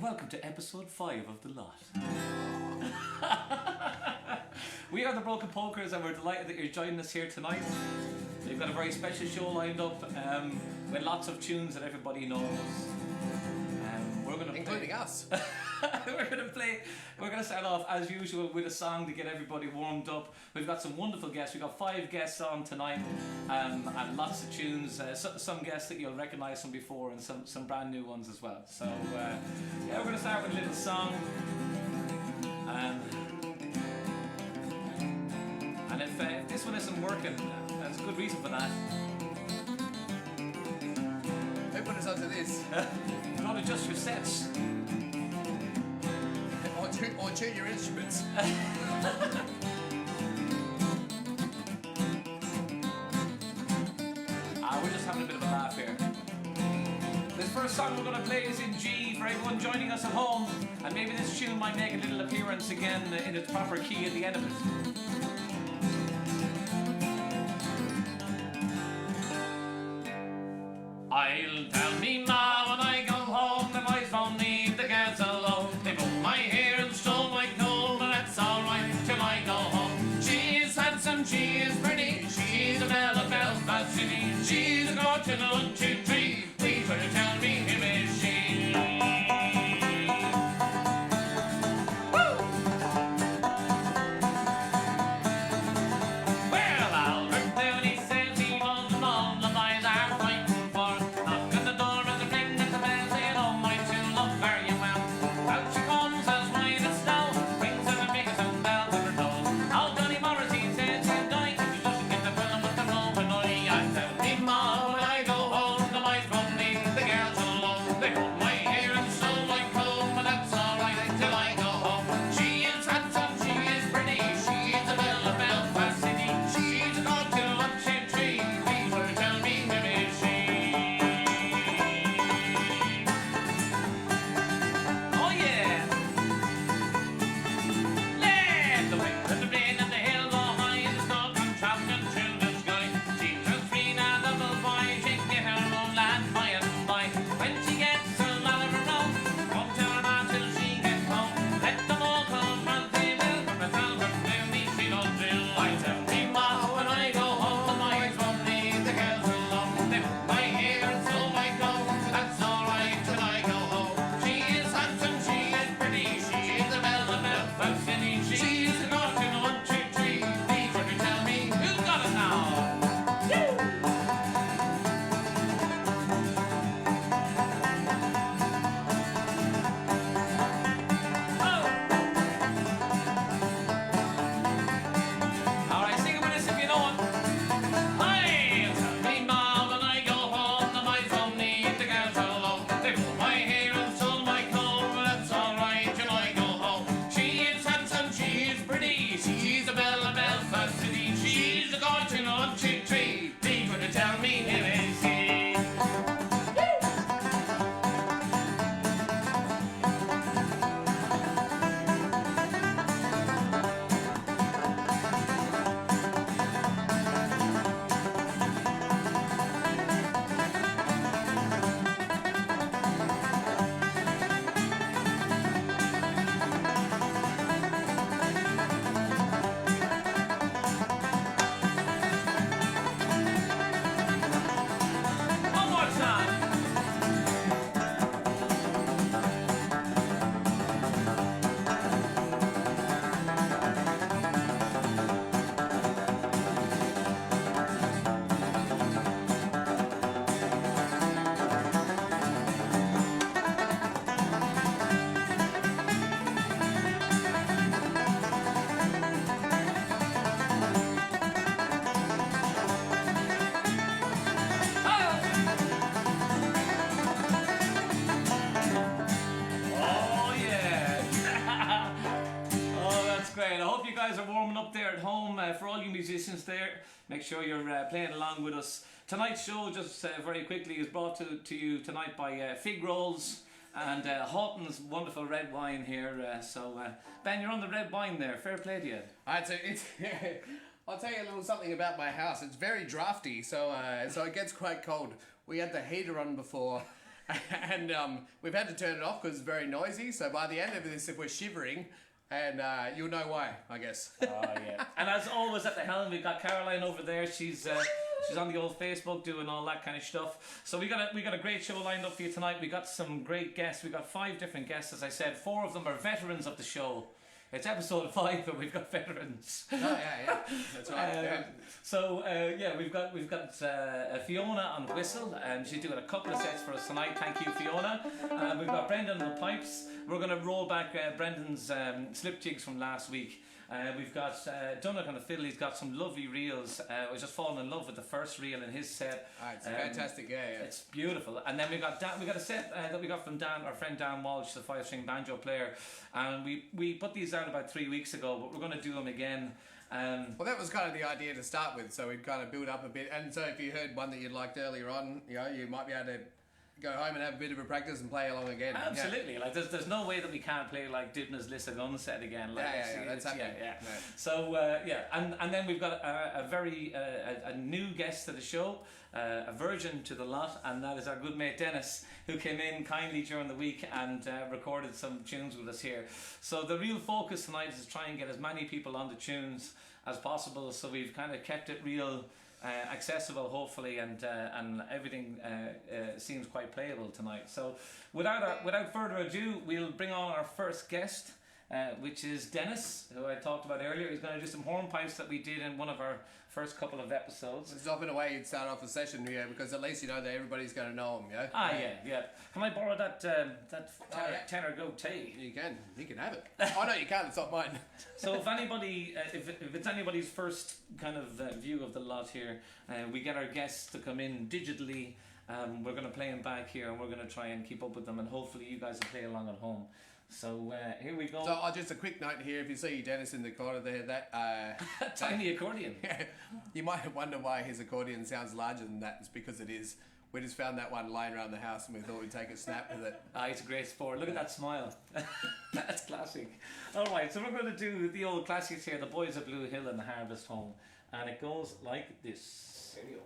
and welcome to episode 5 of The Lot. We are the Broken Polkas and we're delighted that you're joining us here tonight. We've got a very special show lined up with lots of tunes that everybody knows. We're going to including us. We're going to start off as usual with a song to get everybody warmed up. We've got some wonderful guests. We've got 5 guests on tonight and lots of tunes. Some guests that you'll recognise from before and some brand new ones as well. So yeah, we're going to start with a little song. And if this one isn't working, there's a good reason for that. Who put us onto this? Not adjust your sets. Or tune your instruments. We're just having a bit of a laugh here. This first song we're going to play is in G for everyone joining us at home, and maybe this tune might make a little appearance again in its proper key at the end of it. I'll tell me ma when I go home, the boys won't need the girls alone. They pull my hair and stole my coal, but that's alright till I go home. She is handsome, she is pretty, she's a belle of Belfast City. She's a gorgeous 1, 2, 3. Please will you tell me who is she? For all you musicians there, make sure you're playing along with us. Tonight's show, just very quickly, is brought to you tonight by Fig Rolls and Houghton's wonderful red wine here. Ben, you're on the red wine there. Fair play to you. I'll tell you a little something about my house. It's very drafty, so it gets quite cold. We had the heater on before, and we've had to turn it off because it's very noisy. So by the end of this, if we're shivering, and you'll know why, I guess. Oh yeah. And as always at the helm, we've got Caroline over there. She's on the old Facebook doing all that kind of stuff. So we got a great show lined up for you tonight. We got some great guests. We got 5 different guests, as I said. 4 of them are veterans of the show. It's episode 5, but we've got veterans. Oh yeah, that's right. We've got Fiona on whistle, and she's doing a couple of sets for us tonight. Thank you, Fiona. We've got Brendan on the pipes. We're going to roll back Brendan's slip jigs from last week. We've got Donough on the fiddle. He's got some lovely reels. I was just falling in love with the first reel in his set. It's fantastic, yeah. It's beautiful. And then we got a set that we got from Dan, our friend Dan Walsh, the 5-string banjo player. And we put these out about 3 weeks ago, but we're going to do them again. Well, that was kind of the idea to start with, so we'd kind of build up a bit. And so if you heard one that you liked earlier on, you might be able to go home and have a bit of a practice and play along again. Absolutely. Like there's no way that we can't play like Dibna's List of Guns set again. Like, that's happening. Yeah. So and then we've got a new guest to the show, a virgin to the lot, and that is our good mate Denis, who came in kindly during the week and recorded some tunes with us here. So the real focus tonight is to try and get as many people on the tunes as possible. So we've kind of kept it real accessible, hopefully, and everything seems quite playable tonight. So without further ado, we'll bring on our first guest, which is Denis, who I talked about earlier. He's going to do some hornpipes that we did in one of our first couple of episodes. It's often a way you'd start off a session, because at least you know that everybody's going to know him, yeah. Can I borrow that tenor goatee? You can have it. Oh no, you can't. It's not mine. So if anybody, if it's anybody's first kind of view of the lot here, we get our guests to come in digitally. We're going to play them back here, and we're going to try and keep up with them, and hopefully you guys will play along at home. So here we go. So just a quick note here: if you see Denis in the corner there, that tiny accordion. You might wonder why his accordion sounds larger than that. It's because it is. We just found that one lying around the house, and we thought we'd take a snap with it. It's a great sport. Look at that smile. That's classic. All right, so we're going to do the old classics here: the Boys of Bluehill and the Harvest Home, and it goes like this. Here we go.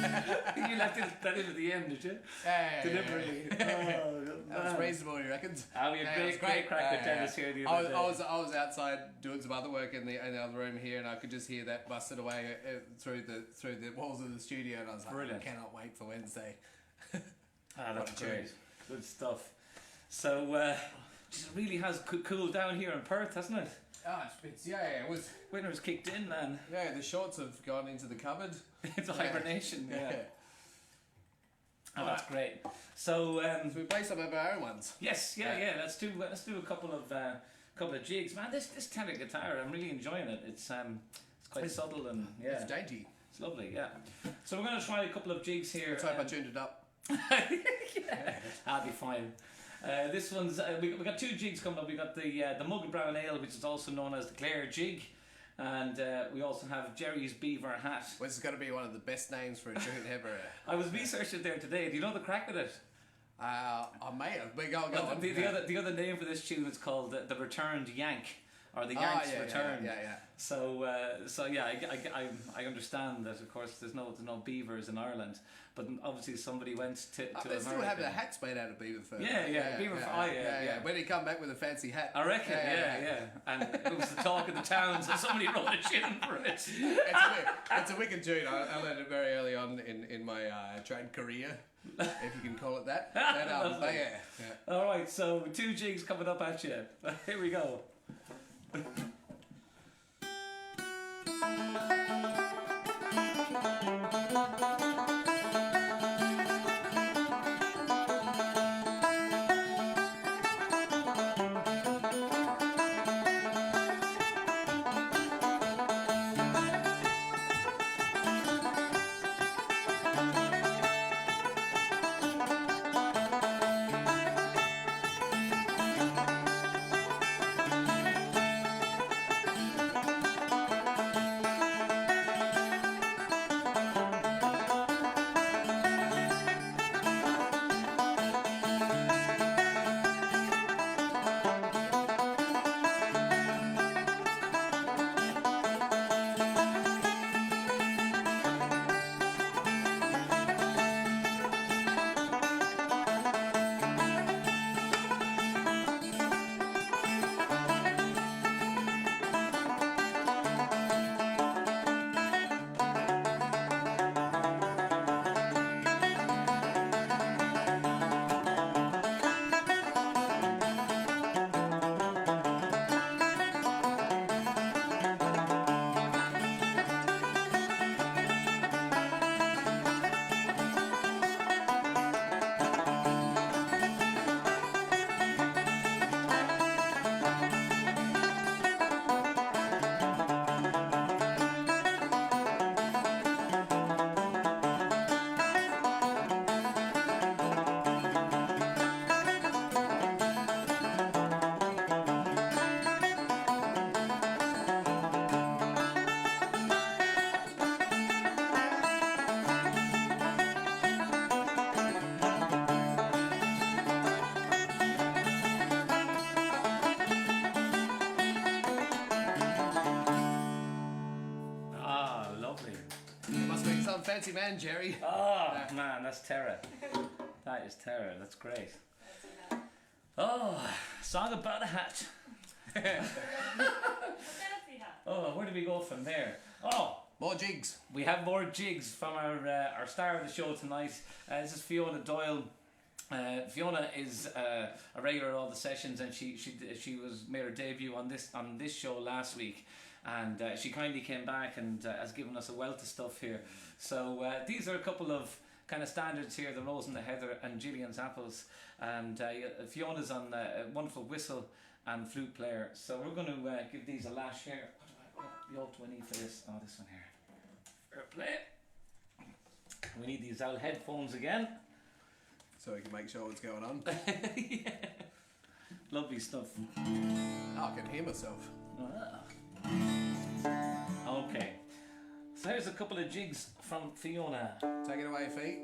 You left that in at the end, did you? Yeah. Deliberately. That was reasonable, you reckon? We had great crack with Dennis here the other day. I was outside doing some other work in the other room here, and I could just hear that busted away through the walls of the studio, and I was like, Brilliant. I cannot wait for Wednesday. That's great. Good stuff. So, it really has cooled down here in Perth, hasn't it? It's it was. Winter's kicked in, man. Yeah, the shorts have gone into the cupboard. It's a hibernation, yeah. Oh, that's great. So, so we play some of our own ones. Yes, yeah. Let's do a couple of jigs, man. This tenor guitar, I'm really enjoying it. It's quite subtle and it's dainty. It's lovely, yeah. So we're going to try a couple of jigs here. Let's hope I tuned it up. I'll be fine. This one's we got two jigs coming up. We got the Mug of Brown Ale, which is also known as the Clare jig, and we also have Jerry's Beaver hat. Well, this is going to be one of the best names for a tune ever. I was researching it there today. Do you know the crack with it? I may have, but go on. The other name for this tune is called the Returned Yank, or the Yank's Return. Yeah. So I understand that, of course, there's no beavers in Ireland, but obviously somebody went to they America. still have their hats made out of beaver fur. Beaver fur. Yeah. When he come back with a fancy hat, I reckon, yeah. And it was the talk of the town, so somebody wrote a tune for it. It's a wicked tune. I learned it very early on in my trade career, if you can call it that. All right, so two jigs coming up at you. Here we go. Fancy man, Jerry. Oh, man, that's terror. That is terror. That's great. Oh, song about a hat. Oh, where do we go from there? Oh, more jigs. We have more jigs from our star of the show tonight. This is Fiona Doyle. Fiona is a regular at all the sessions, and she made her debut on this show last week. And she kindly came back and has given us a wealth of stuff here. So these are a couple of kind of standards here: the Rose and the Heather and Gillian's Apples. And Fiona's on a wonderful whistle and flute player. So we're going to give these a lash here. What the alt do I need for this? Oh, this one here. Fair play. We need these old headphones again, so we can make sure what's going on. Yeah. Lovely stuff. Oh, I can hear myself. Okay, so here's a couple of jigs from Fiona. Take it away, feet.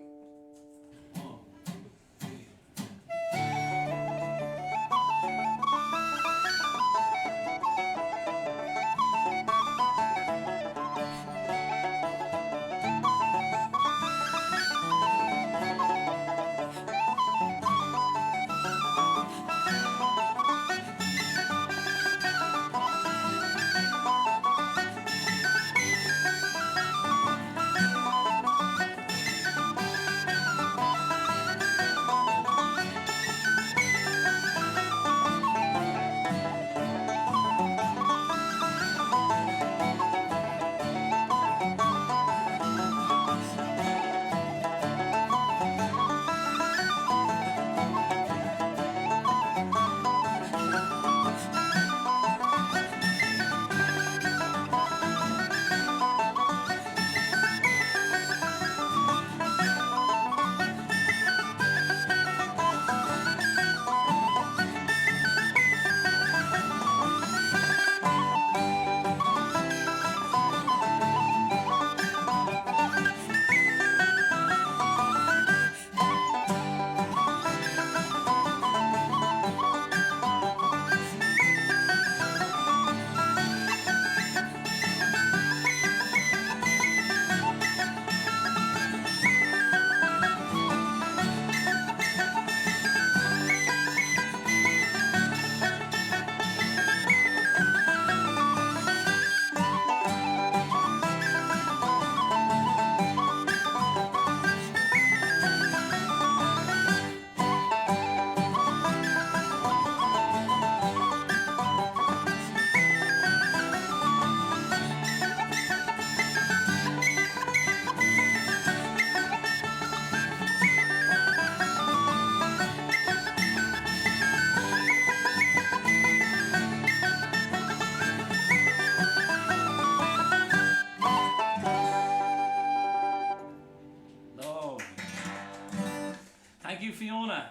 Thank you, Fiona.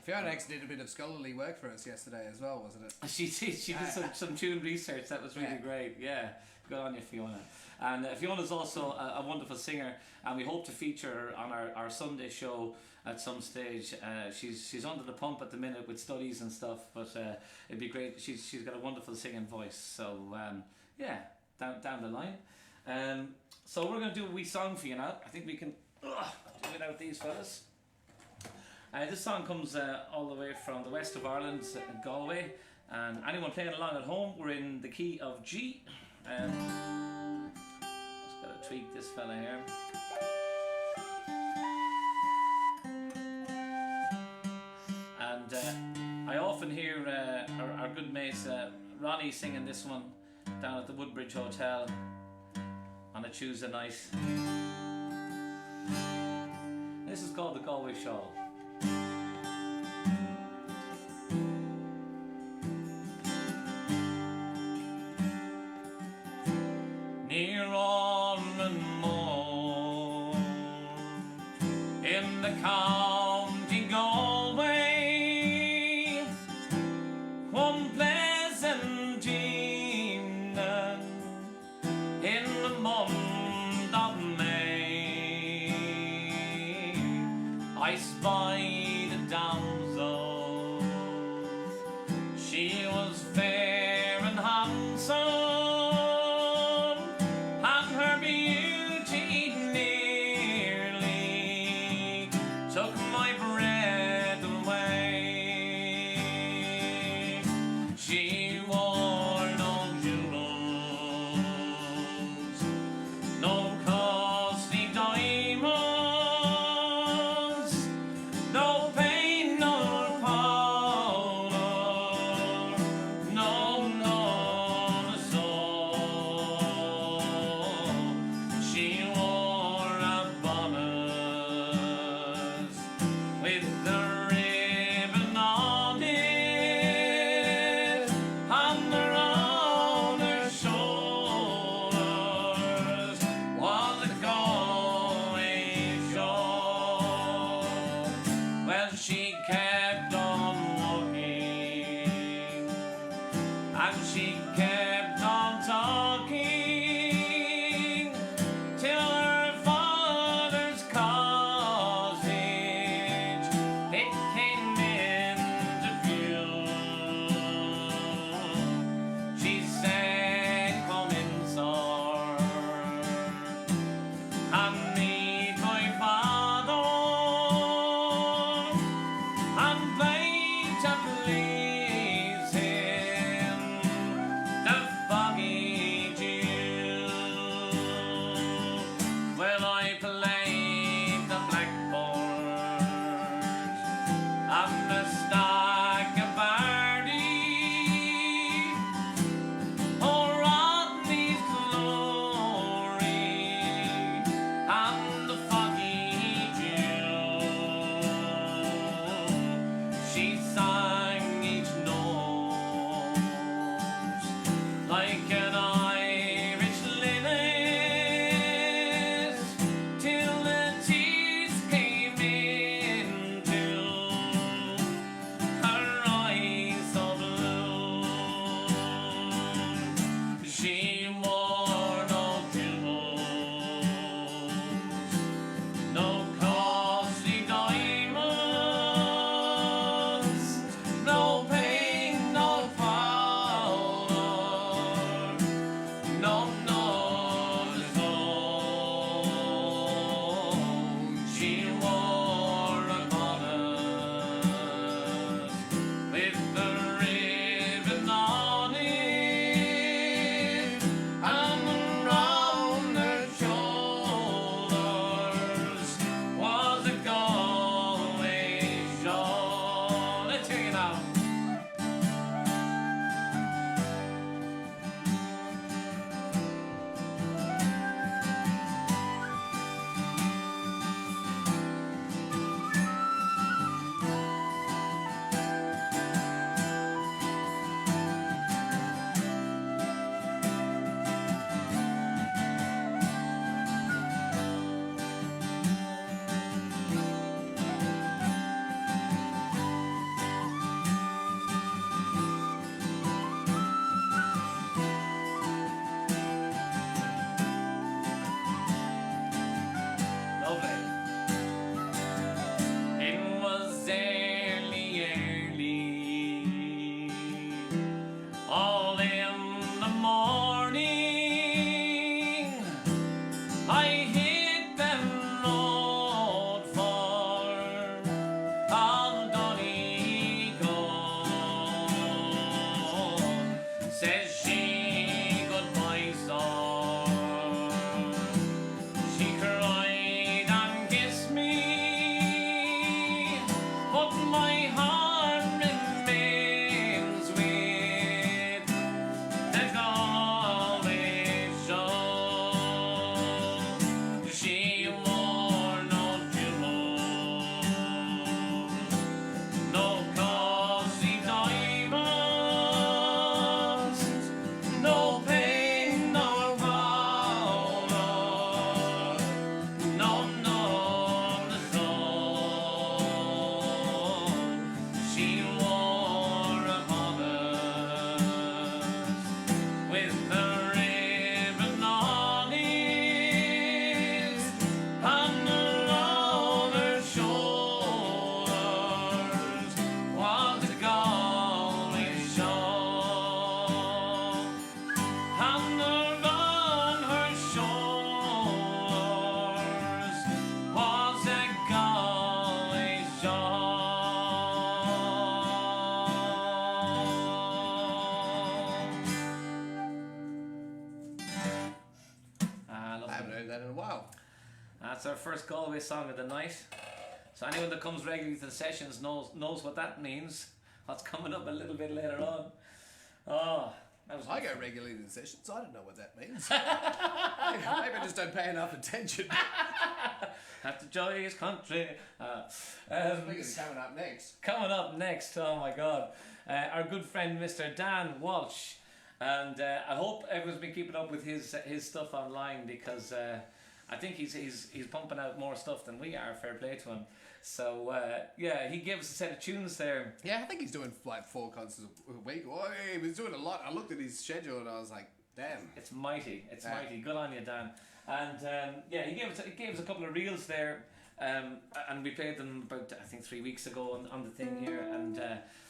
Fiona actually did a bit of scholarly work for us yesterday as well, wasn't it? She did some tune research. That was really great. Yeah, good on you, Fiona. And Fiona's also a wonderful singer, and we hope to feature her on our Sunday show at some stage. She's under the pump at the minute with studies and stuff, but it'd be great. She's got a wonderful singing voice. So yeah, down the line. So we're going to do a wee song for you now. I think we can do without these fellas. This song comes all the way from the west of Ireland, Galway, and anyone playing along at home, we're in the key of G. Just gotta tweak this fella here. And I often hear our good mate Ronnie singing this one down at the Woodbridge Hotel on a Tuesday night. This is called the Galway Shawl. Near on and more in the county Galway, one pleasant evening in the month of May, I spied a damsel. She was fair and handsome, and her beauty nearly took my breath away. She wore no jewels, no costly diamonds, no pain, no first Galway song of the night. So anyone that comes regularly to the sessions knows what that means. What's coming up a little bit later on. Oh, that was I go regularly to the sessions. I don't know what that means. Maybe I just don't pay enough attention. At the joyous country. Coming up next. Coming up next, oh my God, our good friend Mr. Dan Walsh, and I hope everyone's been keeping up with his stuff online, because I think he's pumping out more stuff than we are. Fair play to him. So yeah, he gave us a set of tunes there. Yeah, I think he's doing like 4 concerts a week. Oh, he was doing a lot. I looked at his schedule and I was like, damn. It's mighty. It's mighty. Good on you, Dan. And yeah, he gave us a couple of reels there, and we played them about, I think, 3 weeks ago on the thing here, and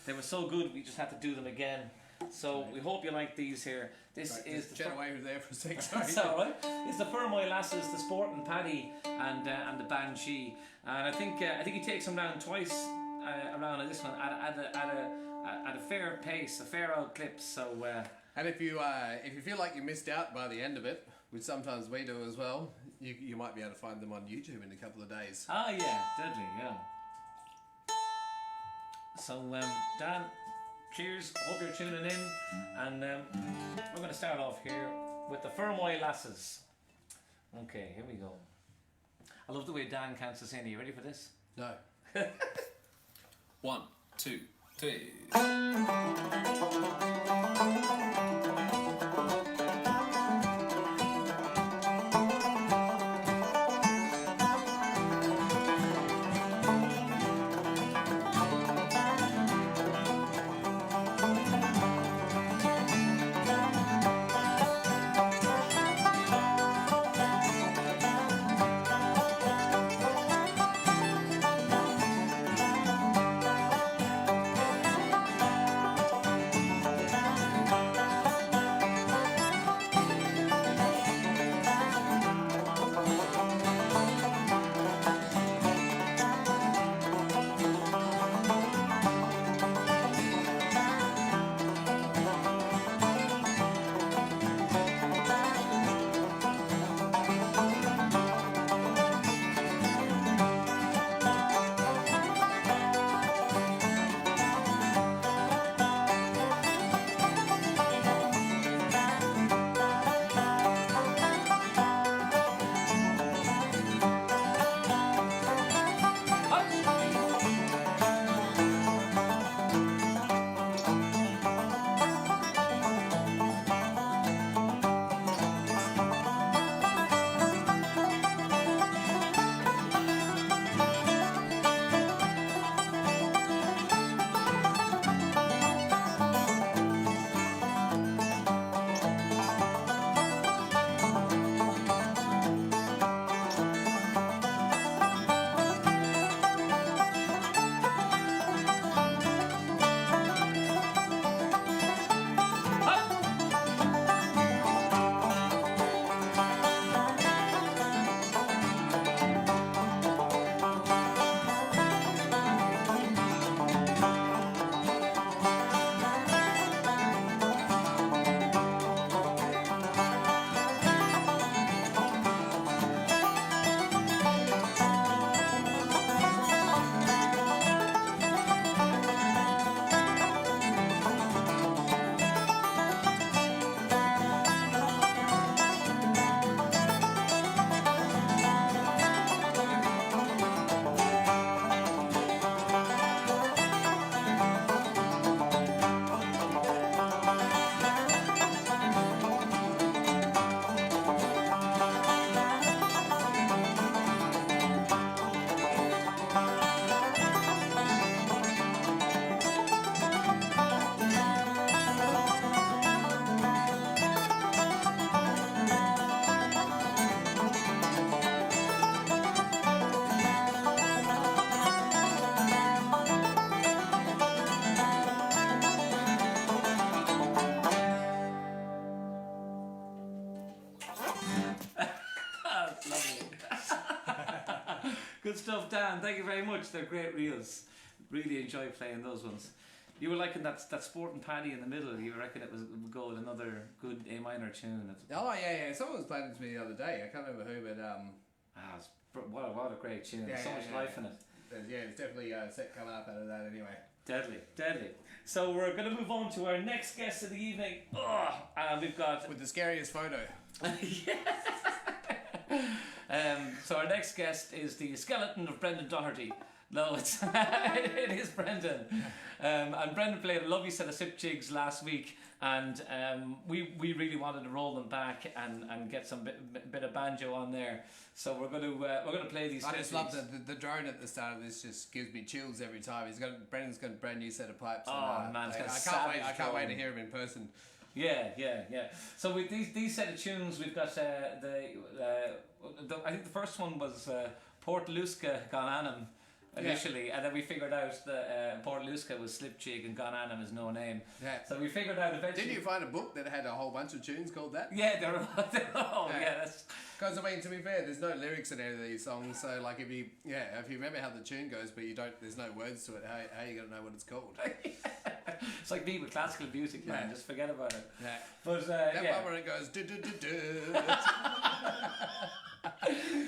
they were so good we just had to do them again. So we hope you like these here. This is the Jet away there for a second. That's all right. It's the Fermoy lasses, the Sporting Paddy, and the Banshee. And I think he takes them down twice around on this one at a fair pace, a fair old clip. So and if you feel like you missed out by the end of it, which sometimes we do as well, you might be able to find them on YouTube in a couple of days. Ah, yeah, deadly, yeah. So Dan, cheers. Hope you're tuning in, and we're going to start off here with the Fermoy lasses. Okay, here we go. I love the way Dan counts us in. Are you ready for this? No. 1, 2, 3. Good stuff, Dan. Thank you very much. They're great reels. Really enjoy playing those ones. You were liking that Sporting Paddy in the middle. You reckon it would go with another good A minor tune. Oh yeah. Someone was playing it to me the other day. I can't remember who, but What a great tune. So much life in it. There's definitely a set coming up out of that anyway. Deadly. So we're going to move on to our next guest of the evening. And we've got... With the scariest photo. So our next guest is the skeleton of Brendan Doherty. No, it is Brendan. And Brendan played a lovely set of slip jigs last week, and we really wanted to roll them back and get some bit of banjo on there. So we're going to play these. I slip just love jigs. the drone at the start of this. Just gives me chills every time. Brendan's got a brand new set of pipes. Oh man, I can't wait to hear him in person. Yeah. So with these set of tunes, we've got I think the first one was Port Luska Gone initially, and then we figured out that Port Luska was slip jig and Gone Anam is no name. Yeah. So we figured out eventually. Didn't you find a book that had a whole bunch of tunes called that? Yeah, they're that's. Because I mean, to be fair, there's no lyrics in any of these songs. So like, if you remember how the tune goes, but there's no words to it. How are you gonna know what it's called? It's like me with classical music, man. Just forget about it. Yeah. But that one where it goes do do do do.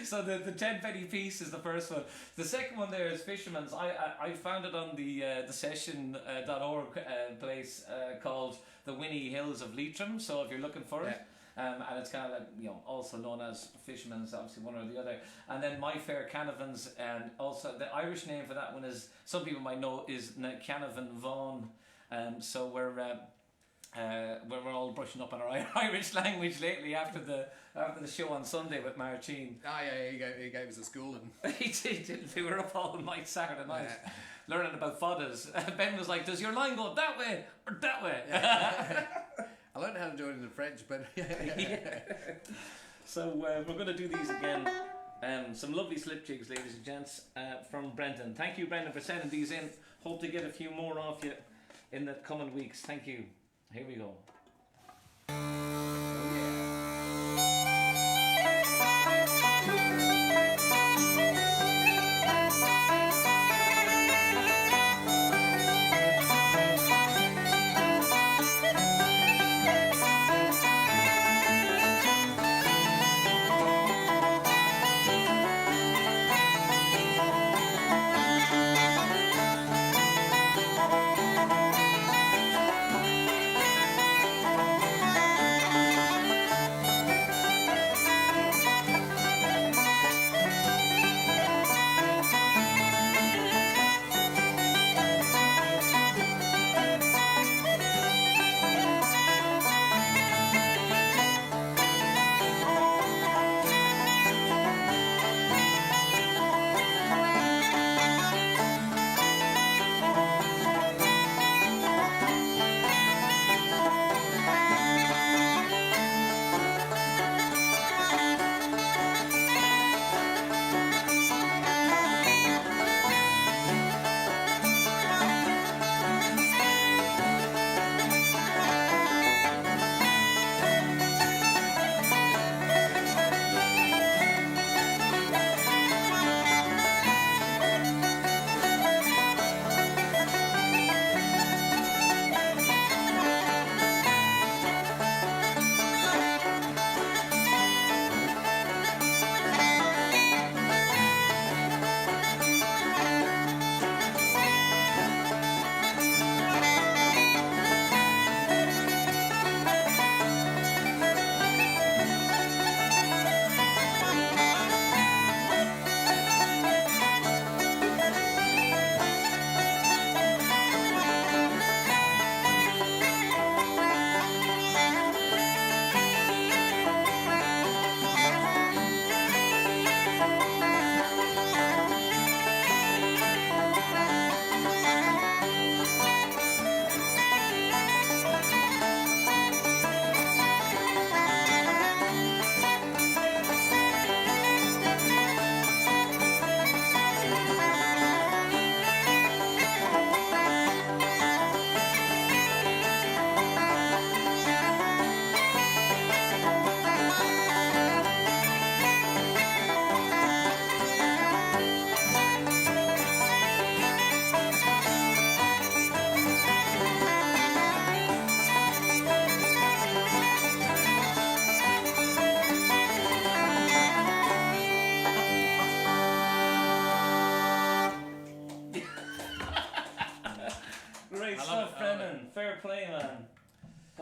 So the Tenpenny piece is the first one. The second one there is Fisherman's. I found it on the session.org place called the Whinny Hills of Leitrim. So if you're looking for it. And it's kind of like, also known as Fisherman's, obviously one or the other. And then My Fair Cannavans, and also the Irish name for that one is, some people might know, is Cannavan Vaughan. So we're all brushing up on our Irish language lately after the show on Sunday with Martine. Oh yeah, he gave us a schooling. He did. We were up all night Saturday night learning about fodders. Ben was like, "Does your line go that way or that way?" Yeah. I learned how to do it in the French, but So we're going to do these again. Some lovely slip jigs, ladies and gents, from Brendan. Thank you, Brendan, for sending these in. Hope to get a few more off you in the coming weeks. Thank you. Here we go.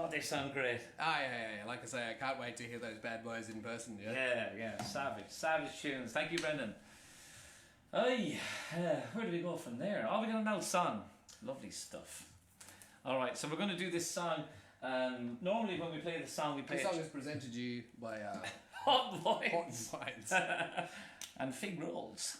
Oh, they sound great. Yeah. Like I say, I can't wait to hear those bad boys in person. Yeah. Savage tunes. Thank you, Brendan. Aye, where do we go from there? Oh, we got an old song. Lovely stuff. All right, so we're going to do this song. Normally, when we play the song, we play. This song is presented to you by Hot Wines. Hot Wines. And fig rolls.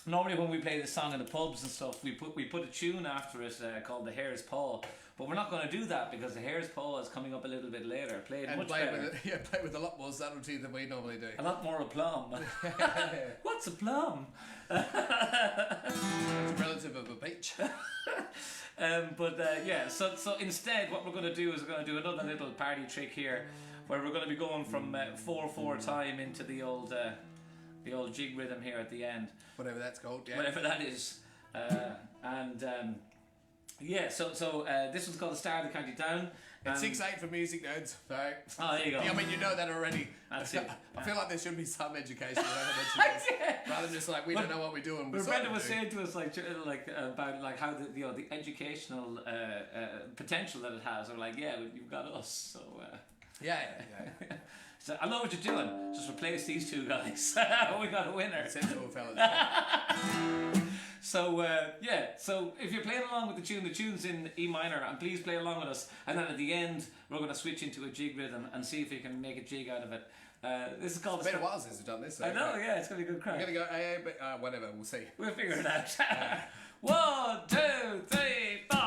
Normally when we play the song in the pubs and stuff, we put a tune after it called The Hare's Paw. But we're not going to do that because The Hare's Paw is coming up a little bit later. Play with a lot more subtlety than we normally do. A lot more aplomb. What's aplomb? It's a relative of a peach. So instead what we're going to do is we're going to do another little party trick here where we're going to be going from 4/4 time into the old jig rhythm here at the end. Whatever that's called, yeah. Whatever that is. So this one's called The Star of the County Down. It's 6/8 for music nerds. So, oh, there you go. I mean, you know that already. That's it. I feel like there should be some education rather than just like we don't know what we're doing. Brendan was saying to us about like how the educational potential that it has. We're like, yeah, you've got us. So yeah. So I know what you're doing. Just replace these two guys. We got a winner. Sensible fellas. So if you're playing along with the tune's in E minor, and please play along with us. And then at the end, we're going to switch into a jig rhythm and see if we can make a jig out of it. This is called. It's been a while since we've done this. So I know, yeah, it's going to be a good crack. We're going to go AA, but whatever, we'll see. We'll figure it out. 1, 2, 3, 4.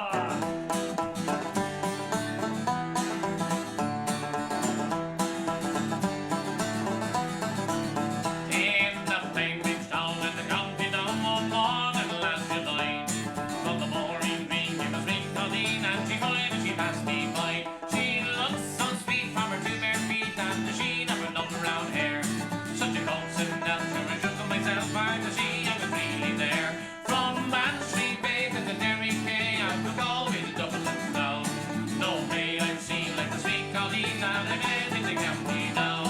From Banshee Bay to the Derry Quay, I took always Dublin down. No way I've seen like the sweet Colleen and the head in the county down.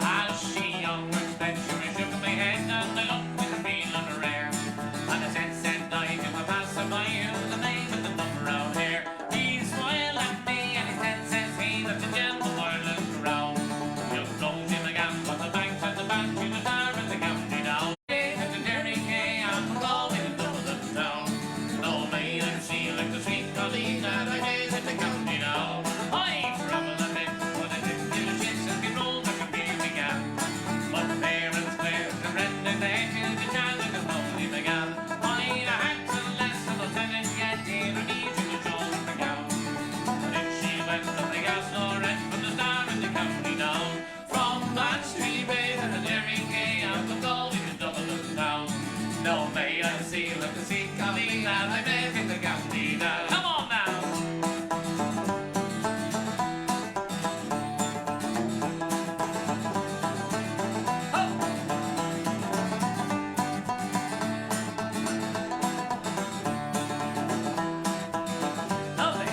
As she onwards sped, she shook my head and I looked with a feeling rare. And I said I if I pass her by you, the name with the number out here. He smiled at me and he says he that the gentle Ireland round. You don't him again, but the banks at the Banshee was there in the county down. At the Derry Quay, I'm going to Dublin town. No maid I've seen like the sweet Colleen that I did at the county down. I travel a bit, but I didn't give a shit since we rolled back and we began. But fair and square, the red and the head till the challenge of only began. I had to less than Lieutenant yet here and easy to show the gown. But if she went up the gas or red from the Star in the county down. From Banshee Bay to the Derry Quay, I was going to Dublin town. No may I see like the sea Colleen that I met in the county down. Come on now! Lovely.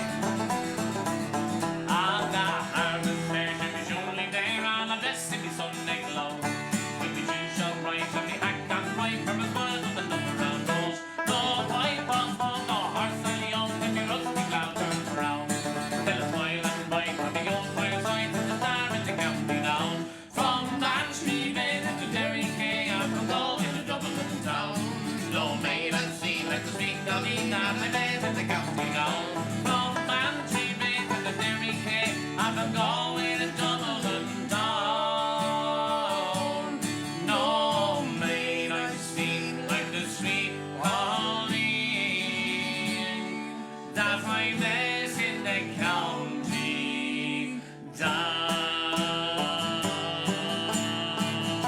On the harvest fair, she'll be surely there on a dress in the Sunday glow. With the shoes shall rise and the hack and ride from his miles with the number round rolls. No pipe on phone, no horse on the own, if your rusty cloud turns around. Tell a smile and bite from the old fireside to the Star in the county down. From Banshee Bay to the Derry Quay, I'm from Galway to Dublin town. No maid I've seen like the sweet Colleen that I met in the county down. From Banshee Bay to the Derry Quay, I'm from Galway to Dublin town. No maid I've seen like the sweet Colleen that I met in the county down.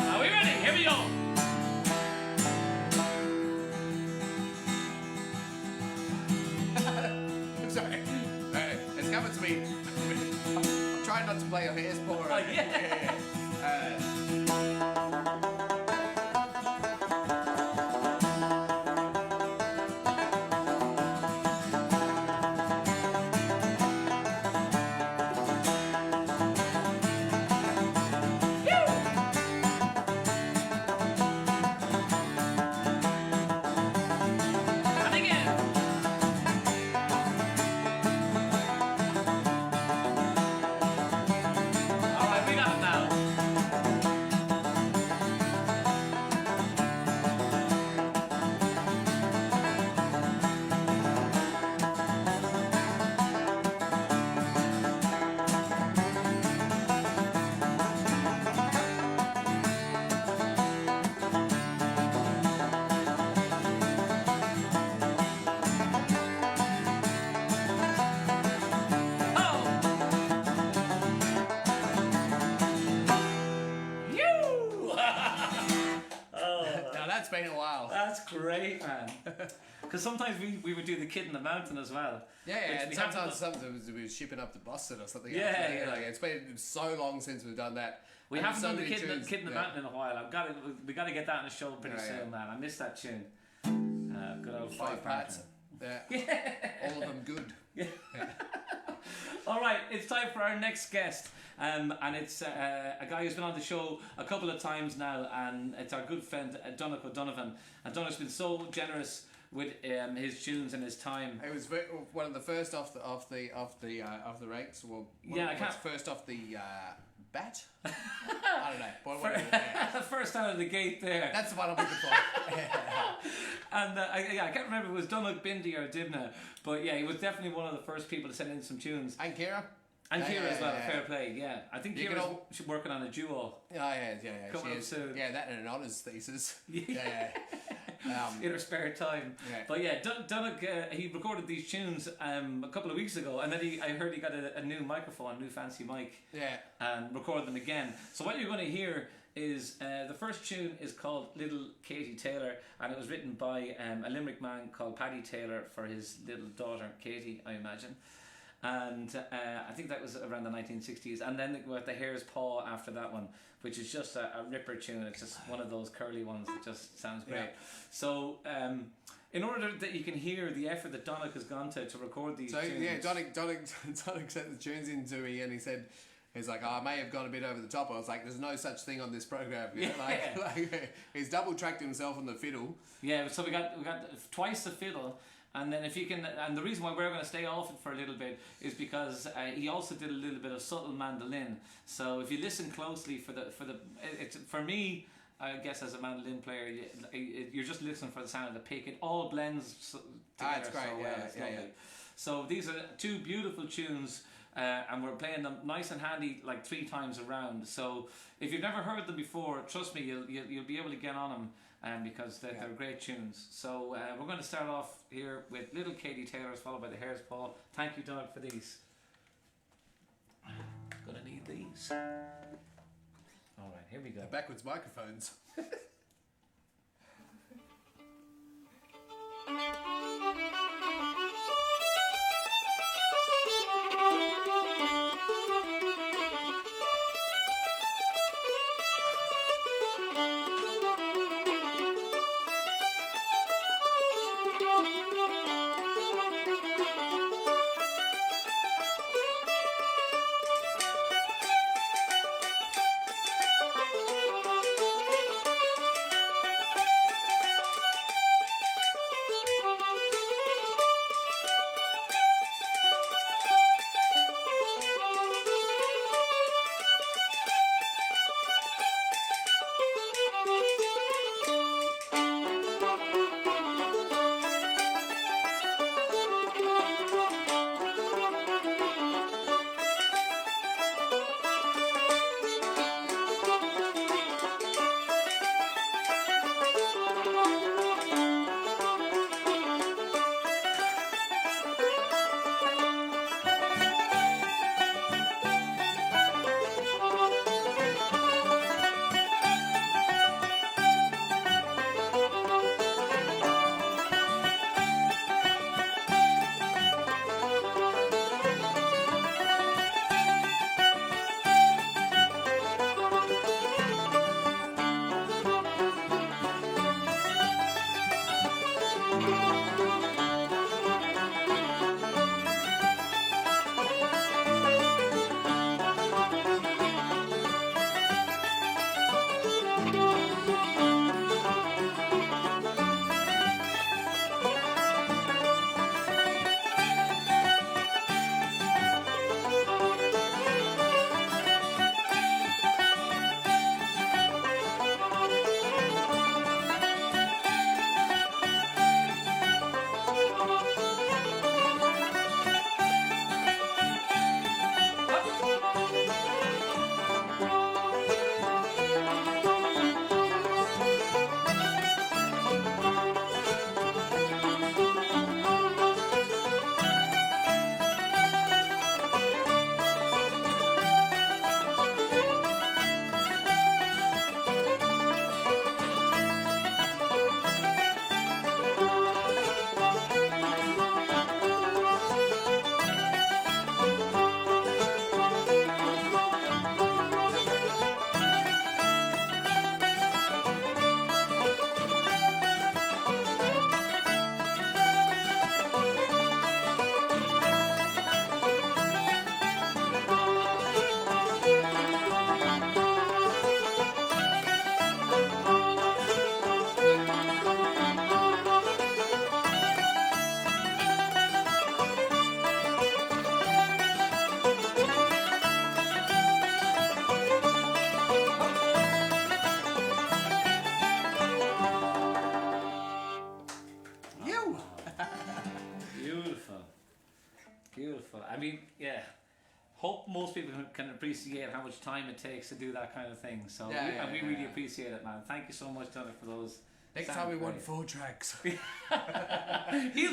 Are we ready? Here we go. Sorry. It's coming to me. I'm trying not to play a hair's paw. Oh, yeah. well. That's great, man. Because sometimes we would do the Kid in the Mountain as well. Yeah, which and we haven't sometimes done. we were shipping up to Boston or something. Yeah, else. yeah. Like, it's been so long since we've done that. We And haven't so done the many Kid tunes, in the Mountain in a while. We got to get that in a show pretty soon, man. I missed that tune. Good old 5 parts. Yeah. All of them good. All right, it's time for our next guest, and it's a guy who's been on the show a couple of times now, and it's our good friend Donough Donovan. And Donough's been so generous with his tunes and his time. It was one of the first off the Rakes. Well, I can't. First off the bat. I don't know. Whatever, First out of the gate there. That's the one I'm looking for. And I can't remember if it was Donough, Bindi or Dibna, but yeah, he was definitely one of the first people to send in some tunes. And Kira. And Kira as well, fair play, yeah. I think Kira's working on a duo. Yeah. Coming up soon. Yeah, that and an honours thesis. Yeah. In her spare time. Yeah. But yeah, Donough, he recorded these tunes a couple of weeks ago, and then I heard he got a new microphone, a new fancy mic, and recorded them again. So what you're going to hear is the first tune is called Little Katie Taylor, and it was written by a Limerick man called Paddy Taylor for his little daughter Katie, I imagine. And I think that was around the 1960s. And then with the Hare's Paw after that one, which is just a ripper tune. It's just one of those curly ones that just sounds great. Yeah. So in order that you can hear the effort that Donough has gone to record these tunes. Yeah, Donough sent the tunes in to me, and he's like, I may have gone a bit over the top. I was like, there's no such thing on this program. You know? Like he's double tracked himself on the fiddle. Yeah, so we got twice the fiddle. And then if you can, and the reason why we're going to stay off it for a little bit is because he also did a little bit of subtle mandolin. So if you listen closely for me, I guess as a mandolin player, you're just listening for the sound of the pick. It all blends together. It's great. So well. It's lovely. So these are two beautiful tunes. And we're playing them nice and handy, like 3 times around. So if you've never heard them before, trust me, you'll be able to get on them. Because they're great tunes. So we're going to start off here with Little Katie Taylor's, followed by the Hare's Paw. Thank you, Donough, for these. Gonna need these. All right, here we go. The backwards microphones. Beautiful. I mean, yeah. Hope most people can appreciate how much time it takes to do that kind of thing. So we really appreciate it, man. Thank you so much, Donough, for those. Next time we want 4 tracks. He'll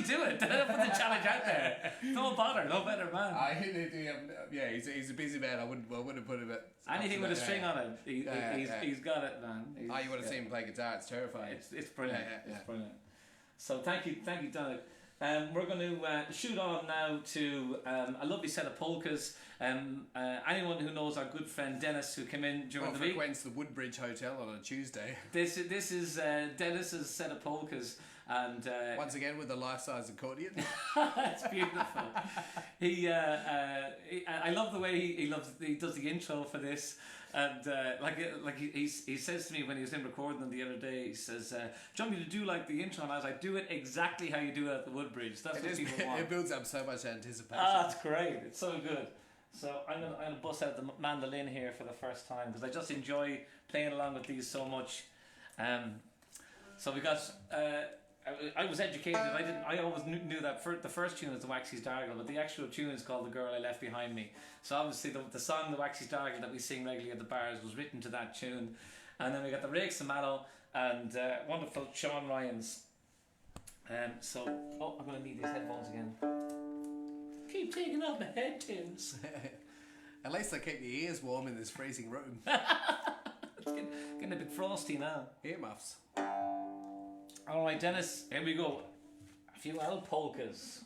do it. Put the challenge out there. Don't bother. No better man. He's a busy man. I wouldn't put him at anything with a string on it. He's got it, man. You want to see him play guitar? It's terrifying. It's brilliant. It's brilliant. So thank you, Donough. We're going to shoot on now to a lovely set of polkas. Anyone who knows our good friend Denis, who came in during the week, frequents the Woodbridge Hotel on a Tuesday. This is Denis's set of polkas, and once again with a life-size accordion. It's beautiful. I love the way he does the intro for this. And he says to me when he was in recording them the other day, he says, "Do you want me to do like the intro?" And I was like, "Do it exactly how you do it at the Woodbridge. That's what people want." It builds up so much anticipation. It's great. It's so good. So I'm gonna bust out the mandolin here for the first time because I just enjoy playing along with these so much. So we got. I was educated. I always knew that the first tune is the Waxies Dargle, but the actual tune is called "The Girl I Left Behind Me." So obviously the song "The Waxies Dargle" that we sing regularly at the bars was written to that tune, and then we got the Rakes and Mallow and wonderful Sean Ryan's. I'm gonna need these headphones again. Keep taking off my head tunes. At least I keep your ears warm in this freezing room. It's getting a bit frosty now. Earmuffs. Alright, Denis, here we go. A few L polkas.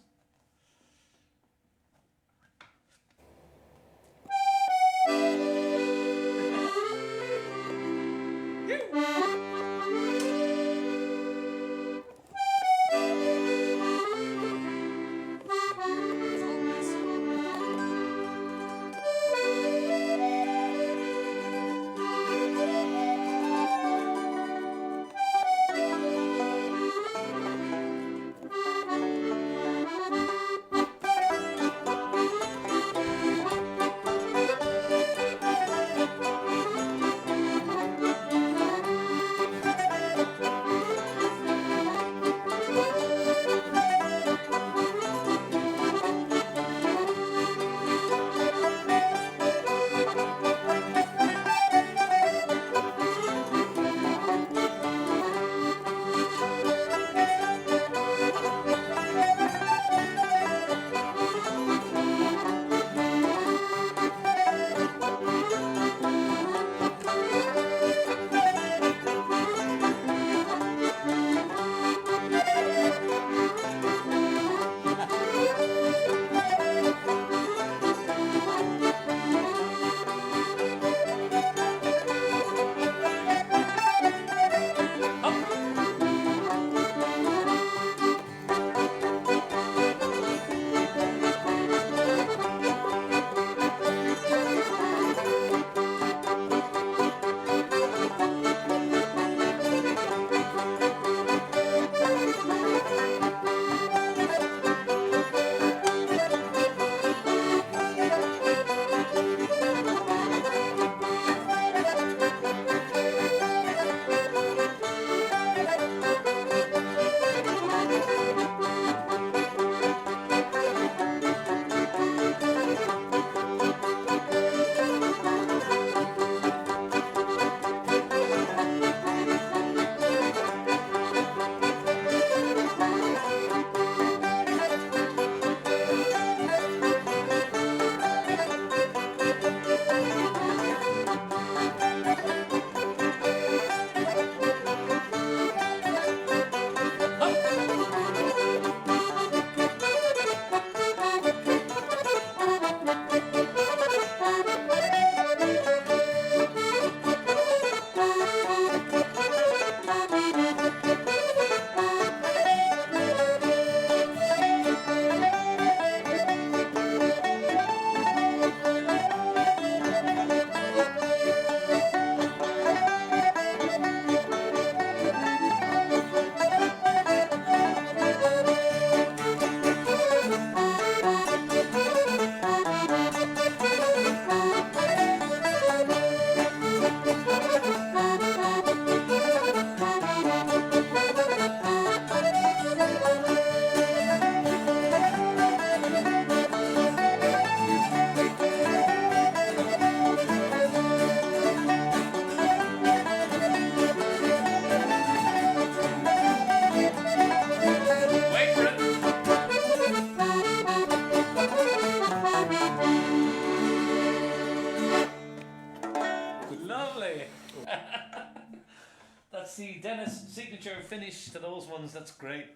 That's the Denis signature finish to those ones. That's great.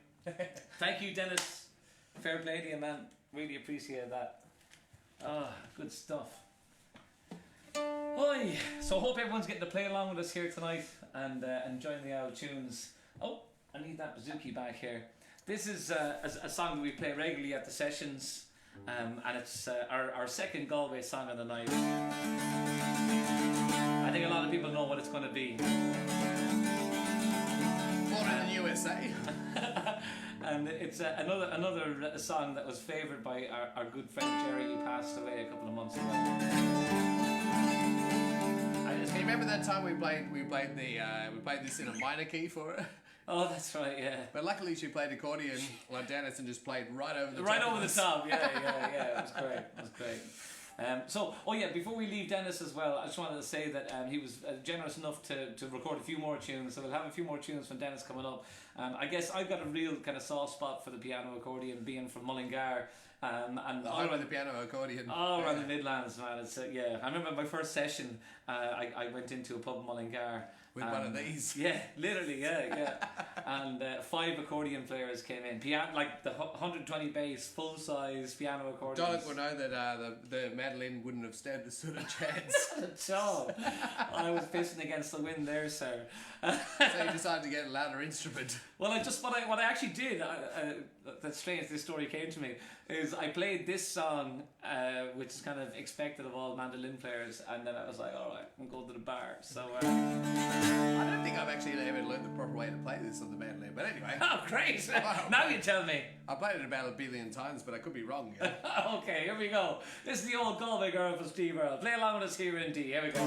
Thank you, Denis. Fair play to you, man. Really appreciate that. Ah, good stuff. Oi. So hope everyone's getting to play along with us here tonight and enjoying the old tunes. Oh, I need that bouzouki back here. This is a song that we play regularly at the sessions, and it's our second Galway song of the night. I think a lot of people know what it's going to be. Born in the USA. And it's another song that was favoured by our good friend Jerry, who passed away a couple of months ago. Can you remember that time we played this in a minor key for her? Oh, that's right, yeah. But luckily she played accordion like Denis and just played right over the top. Right over the top, yeah. It was great. It was great. Before we leave Denis as well, I just wanted to say that he was generous enough to record a few more tunes, so we'll have a few more tunes from Denis coming up. I guess I've got a real kind of soft spot for the piano accordion, being from Mullingar. And all around the piano accordion. All around the Midlands, man. It's I remember my first session. I went into a pub in Mullingar with one of these. Yeah, literally, yeah. And 5 accordion players came in. Piano, like the 120 bass, full size piano accordion. Donough will know that the mandolin wouldn't have stood a sort of chance. Not at all. I was pissing against the wind there, sir. So you decided to get a louder instrument. Well, what I actually did. That's strange. This story came to me. Is I played this song, which is kind of expected of all mandolin players, and then I was like, all right, I'm going to the bar. So I don't think I've actually ever learned the proper way to play this on the mandolin. But anyway. Oh, great! Wow. Now you tell me. I played it about 1 billion times, but I could be wrong. Yeah. Okay, here we go. This is the old Galway Girl from Steve Earle. Play along with us here in D. Here we go.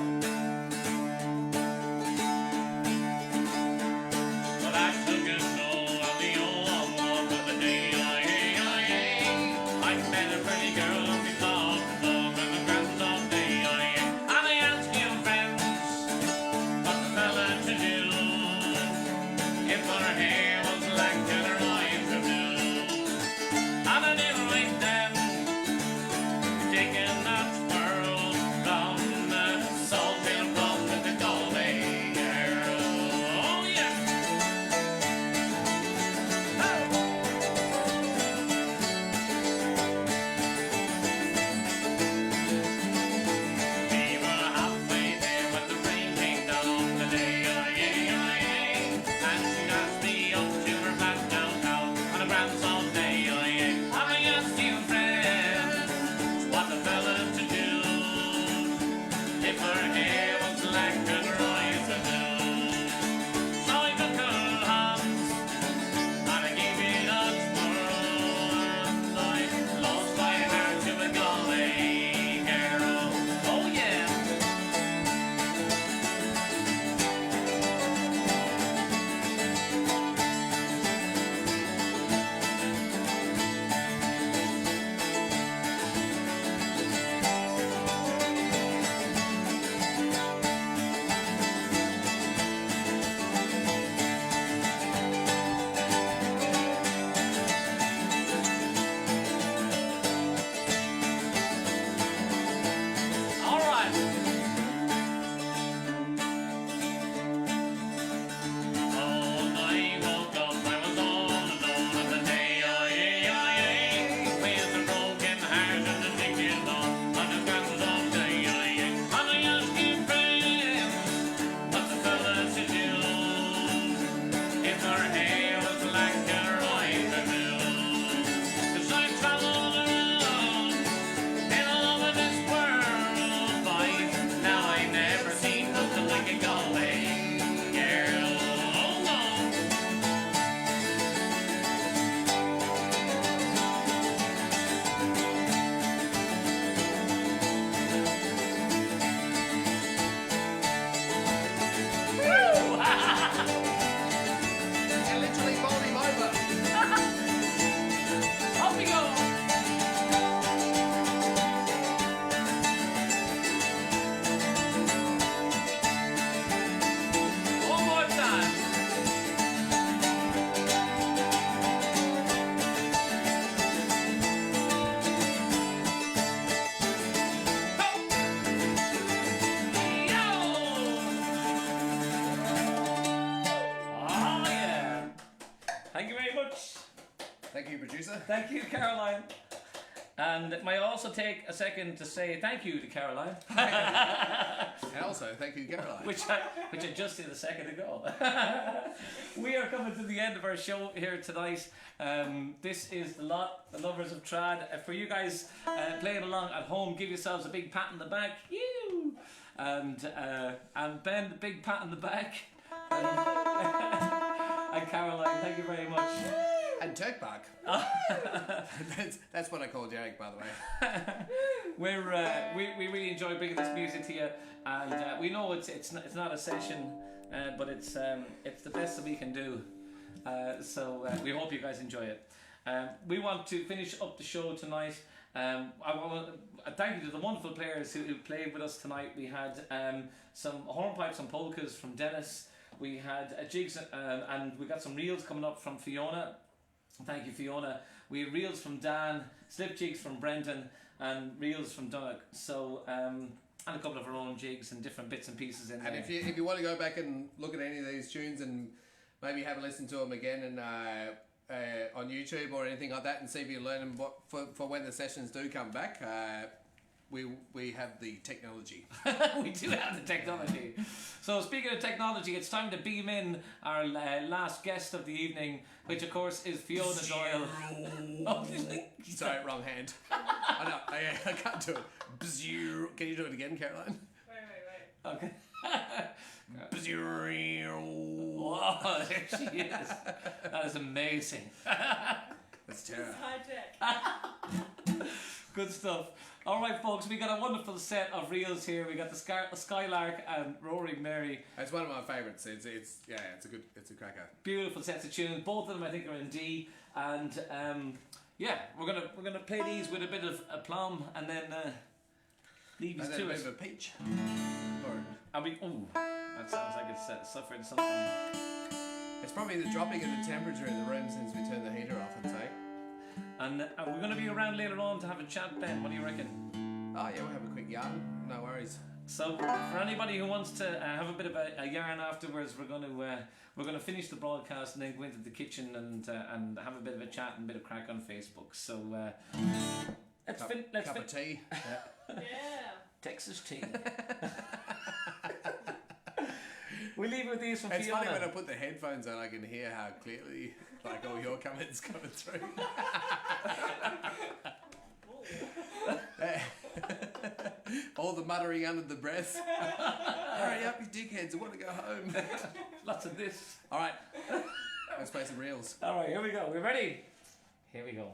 Well, I took a stroll on the old walk of the day. I met a pretty girl on the top of and the grass all day. And I asked you friends what the fella to do if her hair was black and her eyes were blue. And I didn't like them taking that pearl from the salt hill from the producer. Thank you, Caroline. And may I also take a second to say thank you to Caroline. And also, thank you, Caroline. which I just did a second ago. We are coming to the end of our show here tonight. This is the lot, the lovers of trad. For you guys playing along at home, give yourselves a big pat on the back. You. And Ben, the big pat on the back. And Caroline, thank you very much. And Turkbach. That's what I called Yank, by the way. We really enjoy bringing this music to you, and we know it's not a session, but it's the best that we can do. So we hope you guys enjoy it. We want to finish up the show tonight. I want to thank you to the wonderful players who played with us tonight. We had some hornpipes and polkas from Denis. We had jigs, and we got some reels coming up from Fiona. Thank you, Fiona. We had reels from Dan, slip jigs from Brendan, and reels from Donough. So, and a couple of our own jigs and different bits and pieces in there. And if you want to go back and look at any of these tunes and maybe have a listen to them again and on YouTube or anything like that, and see if you learn them for when the sessions do come back, we have the technology. We do have the technology. So speaking of technology, it's time to beam in our last guest of the evening, which of course is Fiona Doyle. Sorry, wrong hand. I know, I can't do it. Bzzz. Can you do it again, Caroline? Wait. Okay. Whoa, there she is. That is amazing. That's terrible. High tech. Good stuff. All right, folks, we got a wonderful set of reels here. We got the Skylark and Roaring Mary. It's one of my favourites. It's a cracker. Beautiful sets of tunes. Both of them, I think, are in D. And we're gonna play these with a bit of aplomb and then leave you to a bit it. of a peach. And that sounds like it's suffering something. It's probably the dropping of the temperature in the room since we turned the heater off, I'd say. And we're going to be around later on to have a chat, Ben. What do you reckon? Oh yeah, we'll have a quick yarn. No worries. So for anybody who wants to have a bit of a yarn afterwards, we're going to finish the broadcast and then go into the kitchen and have a bit of a chat and a bit of crack on Facebook. So let's cup of tea. Yeah. Texas tea. We leave it with these from It's Fiona. funny when I put the headphones on, I can hear how clearly like all your comments coming through. All the muttering under the breath. Hurry up, you dickheads! I want to go home. Lots of this. All right, let's play some reels. All right, here we go. We're ready. Here we go.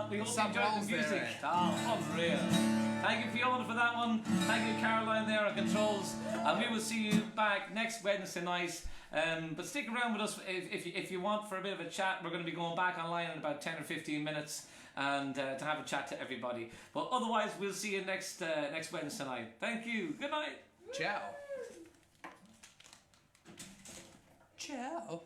We hope you Some enjoyed rolls the there, music. eh? Oh, unreal. Thank you, Fiona, for that one. Thank you, Caroline, there on controls. And we will see you back next Wednesday night. But stick around with us if you want for a bit of a chat. We're going to be going back online in about 10 or 15 minutes and to have a chat to everybody. But otherwise, we'll see you next Wednesday night. Thank you. Good night. Ciao. Ciao.